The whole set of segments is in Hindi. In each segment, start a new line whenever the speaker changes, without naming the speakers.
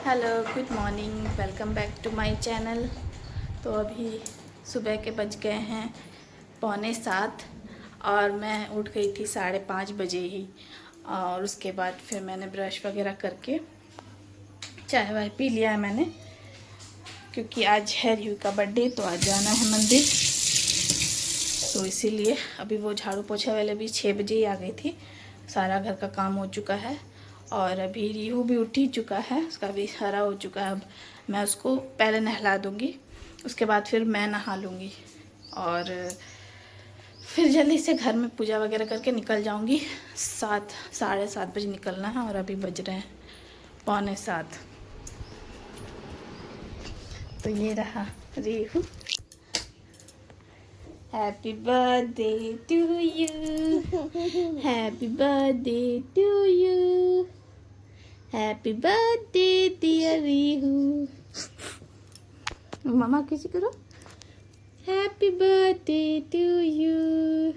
Hello, good morning, welcome back to my channel. तो अभी सुबह के बज गए हैं 6:45 और मैं उठ गई थी 5:30 बजे ही। और उसके बाद फिर मैंने ब्रश वगैरह करके चाय वाय पी लिया है मैंने, क्योंकि आज है रियू का बर्थडे, तो आज जाना है मंदिर। तो इसीलिए अभी वो झाड़ू पोछा वाले भी 6 बजे ही आ गई थी। सारा घर का काम हो चुका है और अभी रियू भी उठ ही चुका है, उसका भी सारा हो चुका है। अब मैं उसको पहले नहला दूँगी, उसके बाद फिर मैं नहा लूँगी और फिर जल्दी से घर में पूजा वगैरह करके निकल जाऊँगी। 7-7:30 बजे निकलना है और अभी बज रहे हैं 6:45। तो ये रहा Riyu. Happy birthday to you, happy birthday to you, happy birthday dear Riyu. मामा किसी करो, हैप्पी बर्थडे टू यू।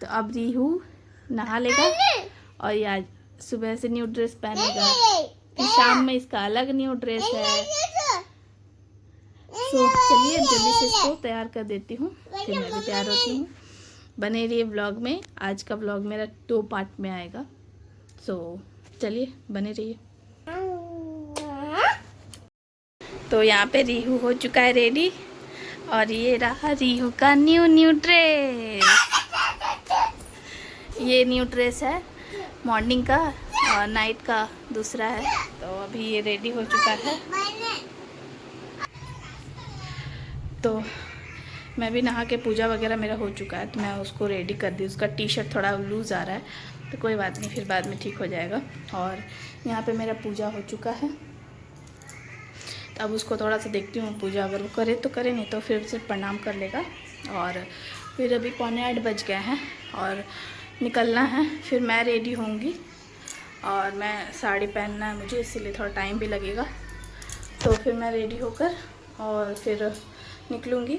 तो अब रियू नहा लेगा और ये आज सुबह से न्यू ड्रेस पहनेगा, फिर शाम में इसका अलग न्यू ड्रेस है। तो चलिए जल्दी से इसको तैयार कर देती हूँ, फिर मैं भी तैयार होती हूँ। बने रहिए व्लॉग में। आज का व्लॉग मेरा 2 पार्ट में आएगा, सो चलिए बने रहिए। तो यहाँ पे रियू हो चुका है रेडी और ये रहा रियू का न्यू ड्रेस। ये न्यू ड्रेस है, मॉर्निंग का और नाइट का दूसरा है। तो अभी ये रेडी हो चुका है। तो मैं भी नहा के पूजा वगैरह मेरा हो चुका है, तो मैं उसको रेडी कर दी। उसका टी शर्ट थोड़ा लूज़ आ रहा है, तो कोई बात नहीं, फिर बाद में ठीक हो जाएगा। और यहाँ पे मेरा पूजा हो चुका है, तो अब उसको थोड़ा सा देखती हूँ पूजा, अगर वो करे तो करे, नहीं तो फिर सिर्फ प्रणाम कर लेगा। और फिर अभी 7:45 बज गए हैं और निकलना है। फिर मैं रेडी होंगी और मैं साड़ी पहनना है मुझे, इसीलिए थोड़ा टाइम भी लगेगा। तो फिर मैं रेडी होकर और फिर निकलूँगी।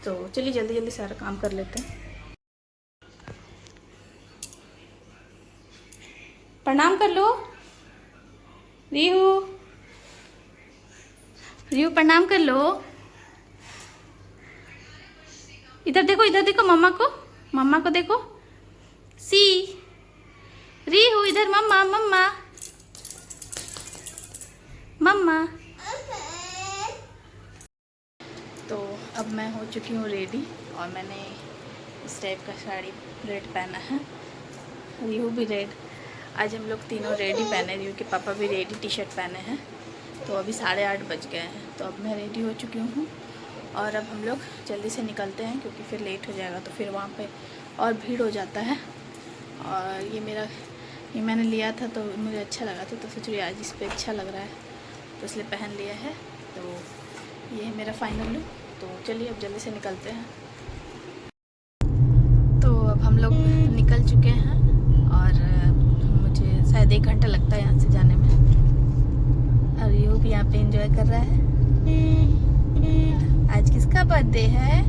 तो चलिए जल्दी जल्दी सारा काम कर लेते हैं। प्रणाम कर लो रियू, रियू प्रणाम कर लो। इधर देखो मम्मा को देखो। सी रियू इधर, मम्मा मम्मा मम्मा। तो अब मैं हो चुकी हूँ रेडी और मैंने इस टाइप का साड़ी रेड पहना है, रियू भी रेड। आज हम लोग तीनों रेडी पहने, रियू के पापा भी रेडी टी शर्ट पहने हैं। तो अभी 8:30 बज गए हैं, तो अब मैं रेडी हो चुकी हूँ और अब हम लोग जल्दी से निकलते हैं, क्योंकि फिर लेट हो जाएगा तो फिर वहाँ पे और भीड़ हो जाता है। और ये मैंने लिया था तो मुझे अच्छा लगा था, तो सोच रही आज इस पर अच्छा लग रहा है, तो इसलिए पहन लिया है। तो ये है मेरा फाइनल लुक। तो चलिए अब जल्दी से निकलते हैं। तो अब हम लोग निकल चुके हैं और मुझे शायद 1 घंटा लगता है यहाँ से जाने में। और ये भी यहाँ पे एंजॉय कर रहा है। आज किसका बर्थडे है?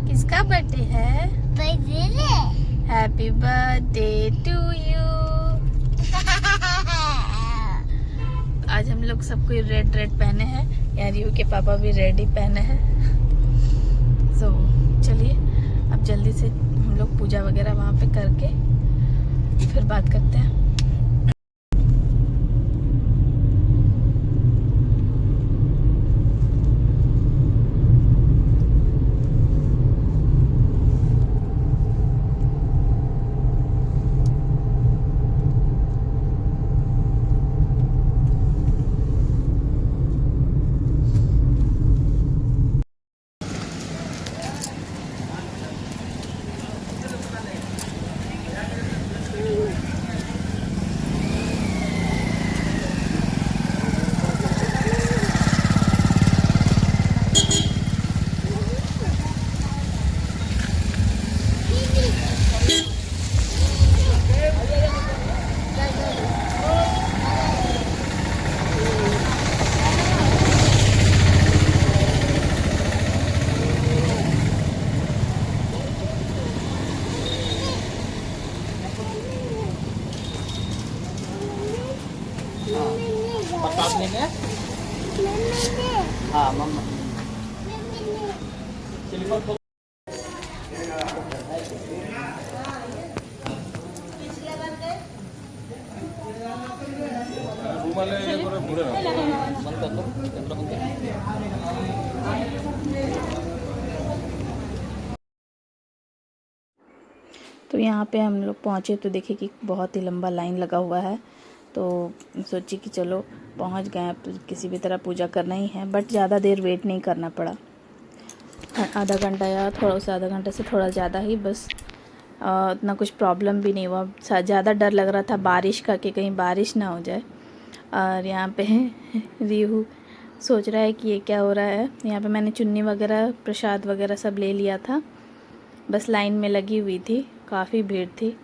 किसका बर्थडे है? Happy birthday to you. आज हम लोग सब कोई रेड पहने हैं, यार रियू के पापा भी रेड ही पहने हैं। तो चलिए अब जल्दी से हम लोग पूजा वगैरह वहाँ पे करके फिर बात करते हैं।
हाँ मम्मा
तो यहाँ पे हम लोग पहुँचे तो देखे कि बहुत ही लंबा लाइन लगा हुआ है। तो सोची कि चलो पहुँच गए, अब किसी भी तरह पूजा करना ही है। बट ज़्यादा देर वेट नहीं करना पड़ा, आधा घंटा या थोड़ा उस आधा घंटे से थोड़ा ज़्यादा ही बस। उतना कुछ प्रॉब्लम भी नहीं हुआ। ज़्यादा डर लग रहा था बारिश का, कि कहीं बारिश ना हो जाए। और यहाँ पे रिहू सोच रहा है कि ये क्या हो रहा है। यहाँ पे मैंने चुन्नी वगैरह प्रसाद वगैरह सब ले लिया था, बस लाइन में लगी हुई थी, काफ़ी भीड़ थी।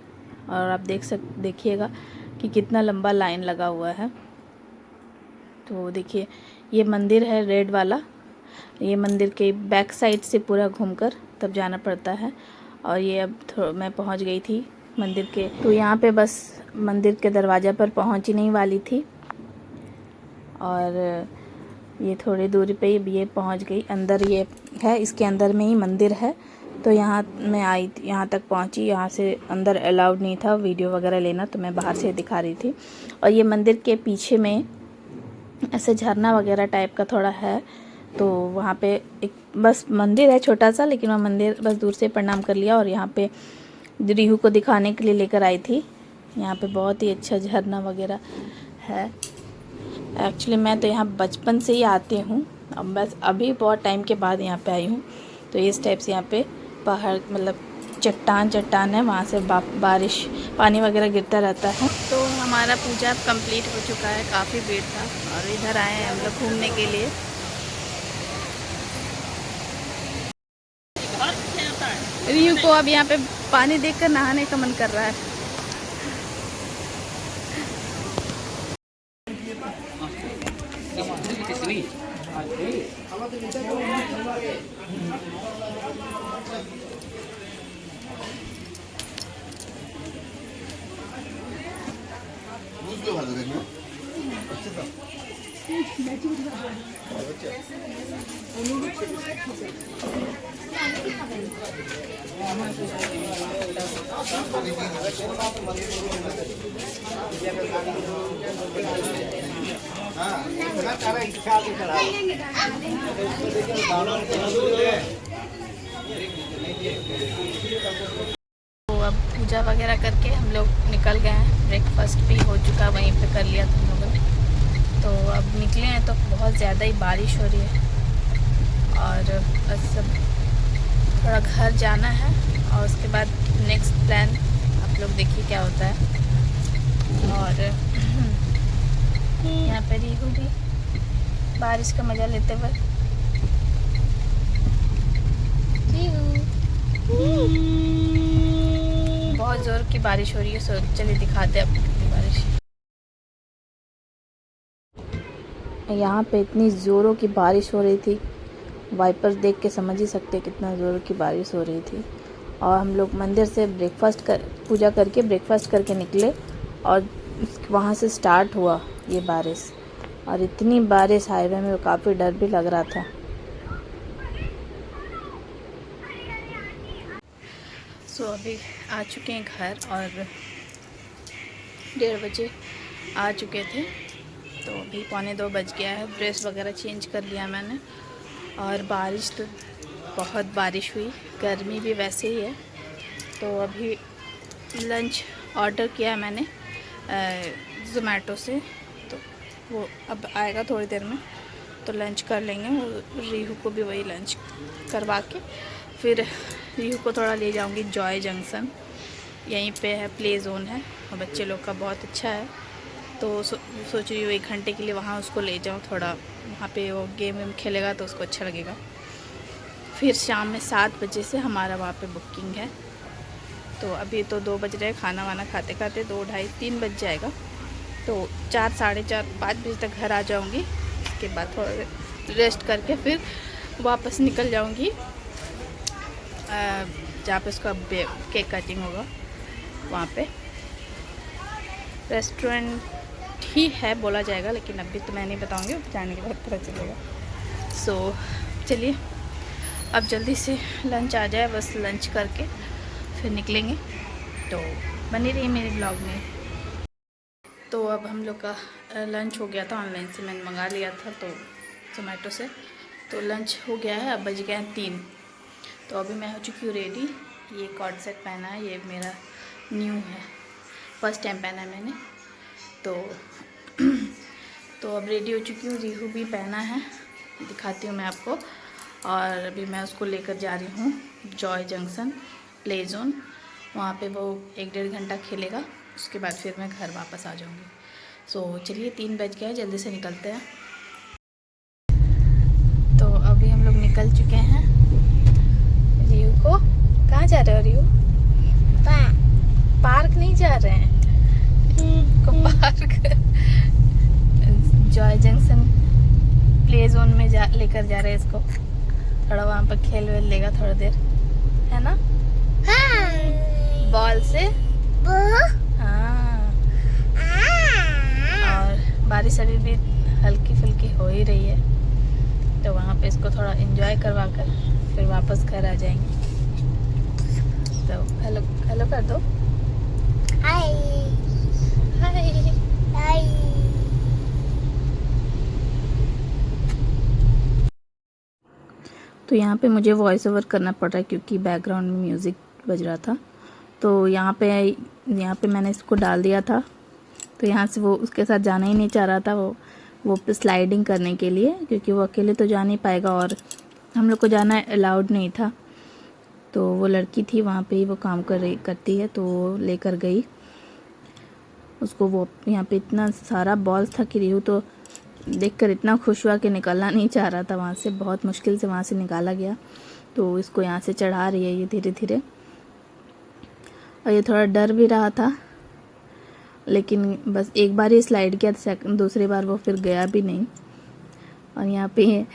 और आप देखिएगा कि कितना लंबा लाइन लगा हुआ है। तो देखिए ये मंदिर है रेड वाला, ये मंदिर के बैक साइड से पूरा घूमकर तब जाना पड़ता है। और ये अब मैं पहुंच गई थी मंदिर के, तो यहाँ पे बस मंदिर के दरवाज़ा पर पहुंच ही नहीं वाली थी। और ये थोड़ी दूरी पे ये पहुंच गई। अंदर ये है, इसके अंदर में ही मंदिर है। तो यहाँ मैं आई, यहाँ तक पहुँची। यहाँ से अंदर अलाउड नहीं था वीडियो वगैरह लेना, तो मैं बाहर से दिखा रही थी। और ये मंदिर के पीछे में ऐसे झरना वगैरह टाइप का थोड़ा है। तो वहाँ पे एक बस मंदिर है छोटा सा, लेकिन वह मंदिर बस दूर से प्रणाम कर लिया। और यहाँ पे रिहू को दिखाने के लिए लेकर आई थी। यहाँ पे बहुत ही अच्छा झरना वगैरह है। एक्चुअली मैं तो यहाँ बचपन से ही आती हूँ, अब बस अभी बहुत टाइम के बाद यहाँ पे आई हूँ। तो इस टाइप से यहाँ पे पहाड़ मतलब चट्टान है, वहाँ से बारिश पानी वगैरह गिरता रहता है। तो हमारा पूजा कंप्लीट हो चुका है, काफ़ी भीड़ था। और इधर आए हैं हम लोग घूमने के लिए। रियू को अब यहाँ पे पानी देखकर नहाने का मन कर रहा है। तो अब पूजा वगैरह करके हम लोग निकल गए हैं। ब्रेकफास्ट भी हो चुका, वहीं पे कर लिया था हम लोगों ने। तो अब निकले हैं तो बहुत ज़्यादा ही बारिश हो रही है। और बस सब थोड़ा घर जाना है, और उसके बाद नेक्स्ट प्लान आप लोग देखिए क्या होता है। और यहाँ पर रिहू भी बारिश का मज़ा लेते हुए। बहुत ज़ोर की बारिश हो रही है, सो चलिए दिखाते हैं आपको बारिश। यहाँ पे इतनी ज़ोरों की बारिश हो रही थी, वाइपर्स देख के समझ ही सकते हैं कितना ज़ोरों की बारिश हो रही थी। और हम लोग मंदिर से पूजा करके ब्रेकफास्ट करके निकले, और वहाँ से स्टार्ट हुआ ये बारिश। और इतनी बारिश हाईवे में, काफ़ी डर भी लग रहा था। सो अभी आ चुके हैं घर, और 1:30 बजे आ चुके थे। तो अभी 1:45 बज गया है। ड्रेस वगैरह चेंज कर लिया मैंने। और बारिश तो बहुत बारिश हुई, गर्मी भी वैसे ही है। तो अभी लंच ऑर्डर किया मैंने ज़ोमैटो से, तो वो अब आएगा थोड़ी देर में, तो लंच कर लेंगे। रिहू को भी वही लंच करवा के फिर रिहू को थोड़ा ले जाऊंगी जॉय जंक्शन, यहीं पे है, प्ले जोन है, और बच्चे लोग का बहुत अच्छा है। तो सोच रही हूँ 1 घंटे के लिए वहाँ उसको ले जाऊँ, थोड़ा वहाँ पे वो गेम खेलेगा तो उसको अच्छा लगेगा। फिर शाम में 7 बजे से हमारा वहाँ पे बुकिंग है। तो अभी तो 2 बज रहे, खाना वाना खाते खाते 2, ढाई, 3 बज जाएगा। तो 4, साढ़े 4, 5 बजे तक घर आ जाऊँगी। उसके बाद थोड़ा रेस्ट करके फिर वापस निकल जाऊँगी जहाँ पे उसका केक कटिंग होगा, वहाँ पे रेस्टोरेंट ही है बोला जाएगा, लेकिन अभी तो मैं नहीं बताऊँगी, जाने के बाद पता चलेगा। सो चलिए अब जल्दी से लंच आ जाए, बस लंच करके फिर निकलेंगे। तो बनी रही मेरे ब्लॉग में। तो अब हम लोग का लंच हो गया था, ऑनलाइन से मैंने मंगा लिया था तो जोमेटो से। तो लंच हो गया है, अब बज गए हैं 3। तो अभी मैं हो चुकी हूँ रेडी। ये कॉर्ड सेट पहना है, ये मेरा न्यू है, फर्स्ट टाइम पहना है मैंने। तो अब रेडी हो चुकी हूँ। रिहू भी पहना है, दिखाती हूँ मैं आपको। और अभी मैं उसको लेकर जा रही हूँ जॉय जंक्शन प्ले जोन। वहाँ पे वो 1-1.5 घंटा खेलेगा, उसके बाद फिर मैं घर वापस आ जाऊँगी। सो चलिए 3 बज गए, जल्दी से निकलते हैं। तो अभी हम लोग निकल चुके हैं। रिहू को कहाँ जा रहे हो रिहू? पार्क नहीं जा रहे हैं को park Joy junction play zone में लेकर जा रहे हैं इसको। थोड़ा वहाँ पर खेल वेल लेगा थोड़ा देर, है ना? बॉल से। हाँ। और बारिश अभी भी हल्की फुल्की हो ही रही है, तो वहाँ पे इसको थोड़ा एंजॉय करवा कर फिर वापस घर आ जाएंगे। तो हेलो हेलो कर दो। हाय हाय हाय। तो यहाँ पे मुझे वॉइस ओवर करना पड़ रहा है क्योंकि बैकग्राउंड में म्यूज़िक बज रहा था। तो यहाँ पे मैंने इसको डाल दिया था। तो यहाँ से वो उसके साथ जाना ही नहीं चाह रहा था, वो स्लाइडिंग करने के लिए, क्योंकि वो अकेले तो जा नहीं पाएगा और हम लोग को जाना अलाउड नहीं था। तो वो लड़की थी वहाँ पे ही, वो काम करती है, तो वो लेकर गई उसको। वो यहाँ पे इतना सारा बॉल्स था कि रिहू तो देखकर इतना खुश हुआ कि निकलना नहीं चाह रहा था वहाँ से। बहुत मुश्किल से वहाँ से निकाला गया। तो इसको यहाँ से चढ़ा रही है ये धीरे धीरे, और ये थोड़ा डर भी रहा था, लेकिन बस एक बार ही स्लाइड किया, दूसरी बार वो फिर गया भी नहीं। और यहाँ पे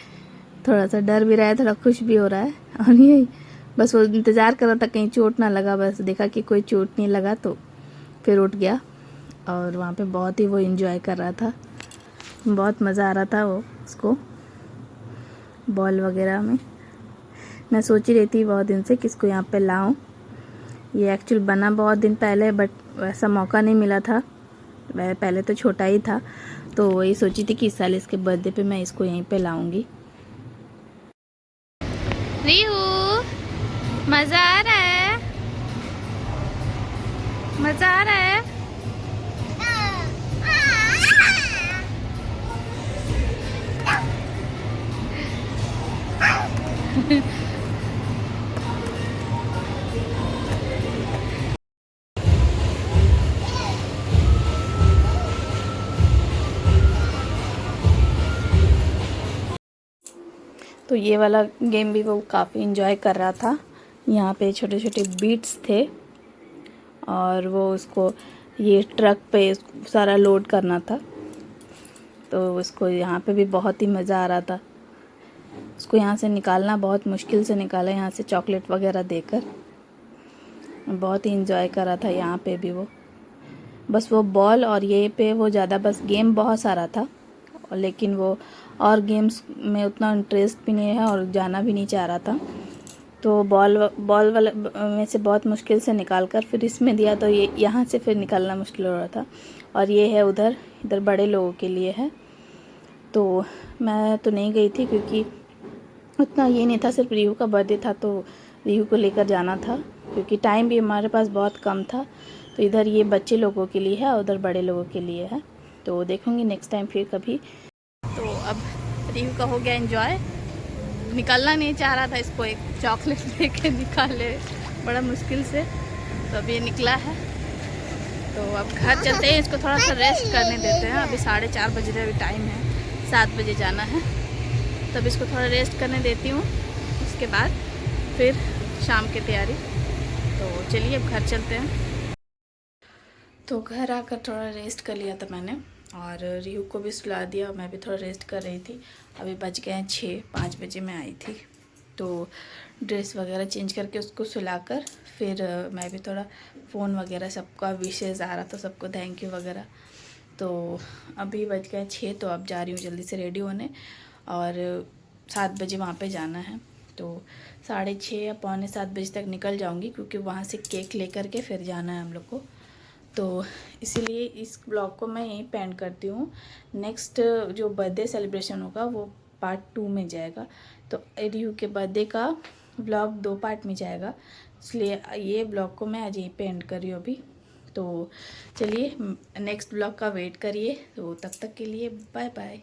थोड़ा सा डर भी रहा है, थोड़ा खुश भी हो रहा है। और ये बस वो इंतज़ार कर रहा था कहीं चोट ना लगा, बस देखा कि कोई चोट नहीं लगा तो फिर उठ गया। और वहाँ पे बहुत ही वो एंजॉय कर रहा था, बहुत मज़ा आ रहा था वो उसको बॉल वगैरह में। मैं सोच ही रही थी बहुत दिन से कि इसको यहाँ पे लाऊं। ये एक्चुअल बना बहुत दिन पहले, बट वैसा मौका नहीं मिला था। वह पहले तो छोटा ही था, तो वही सोची थी कि इस साल इसके बर्थडे पे मैं इसको यहीं पे लाऊंगी। रिहू मज़ा आ रहा है? मज़ा आ रहा है? तो ये वाला गेम भी वो काफ़ी इन्जॉय कर रहा था। यहाँ पे छोटे छोटे बीट्स थे और वो उसको ये ट्रक पे सारा लोड करना था, तो उसको यहाँ पे भी बहुत ही मज़ा आ रहा था। उसको यहाँ से निकालना बहुत मुश्किल से निकाला, यहाँ से चॉकलेट वगैरह देकर। बहुत ही इन्जॉय कर रहा था यहाँ पे भी वो। बस वो बॉल और ये पे वो ज़्यादा, बस गेम बहुत सारा था, लेकिन वो और गेम्स में उतना इंटरेस्ट भी नहीं है और जाना भी नहीं चाह रहा था। तो बॉल वाला में से बहुत मुश्किल से निकाल कर फिर इसमें दिया, तो ये यहाँ से फिर निकालना मुश्किल हो रहा था। और ये है इधर बड़े लोगों के लिए है। तो मैं तो नहीं गई थी क्योंकि उतना ये नहीं था, सिर्फ रिहू का बर्थडे था तो रिहू को लेकर जाना था, क्योंकि टाइम भी हमारे पास बहुत कम था। तो इधर ये बच्चे लोगों के लिए है और उधर बड़े लोगों के लिए है। तो देखूँगी नेक्स्ट टाइम फिर कभी। तो अब रिहू का हो गया एंजॉय, निकलना नहीं चाह रहा था, इसको एक चॉकलेट लेके निकाले बड़ा मुश्किल से। तो अब ये निकला है, तो अब घर चलते हैं, इसको थोड़ा सा रेस्ट करने देते हैं। अभी 4:30 बज रहे, अभी टाइम है 7 बजे जाना है। तब इसको थोड़ा रेस्ट करने देती हूँ, उसके बाद फिर शाम की तैयारी। तो चलिए अब घर चलते हैं। तो घर आकर थोड़ा रेस्ट कर लिया था मैंने, और रिहू को भी सुला दिया। मैं भी थोड़ा रेस्ट कर रही थी। अभी बज गए हैं 6, 5 बजे मैं आई थी। तो ड्रेस वगैरह चेंज करके उसको सुलाकर फिर मैं भी थोड़ा फ़ोन वगैरह सबका विशेष आ रहा था, सबको थैंक यू वगैरह। तो अभी बज गए 6, तो अब जा रही हूँ जल्दी से रेडी होने और 7 बजे वहाँ पे जाना है। तो 6:30 या 6:45 तक निकल जाऊँगी, क्योंकि वहाँ से केक लेकर के फिर जाना है हम लोग को। तो इसीलिए इस ब्लॉग को मैं यहीं पेंड करती हूँ। नेक्स्ट जो बर्थडे सेलिब्रेशन होगा वो पार्ट 2 में जाएगा। तो रियू के बर्थडे का ब्लॉग 2 पार्ट में जाएगा, इसलिए ये ब्लॉग को मैं आज यहीं पे एंड कर रही हूँ अभी। तो चलिए नेक्स्ट ब्लॉग का वेट करिए। तो तब तक के लिए बाय बाय।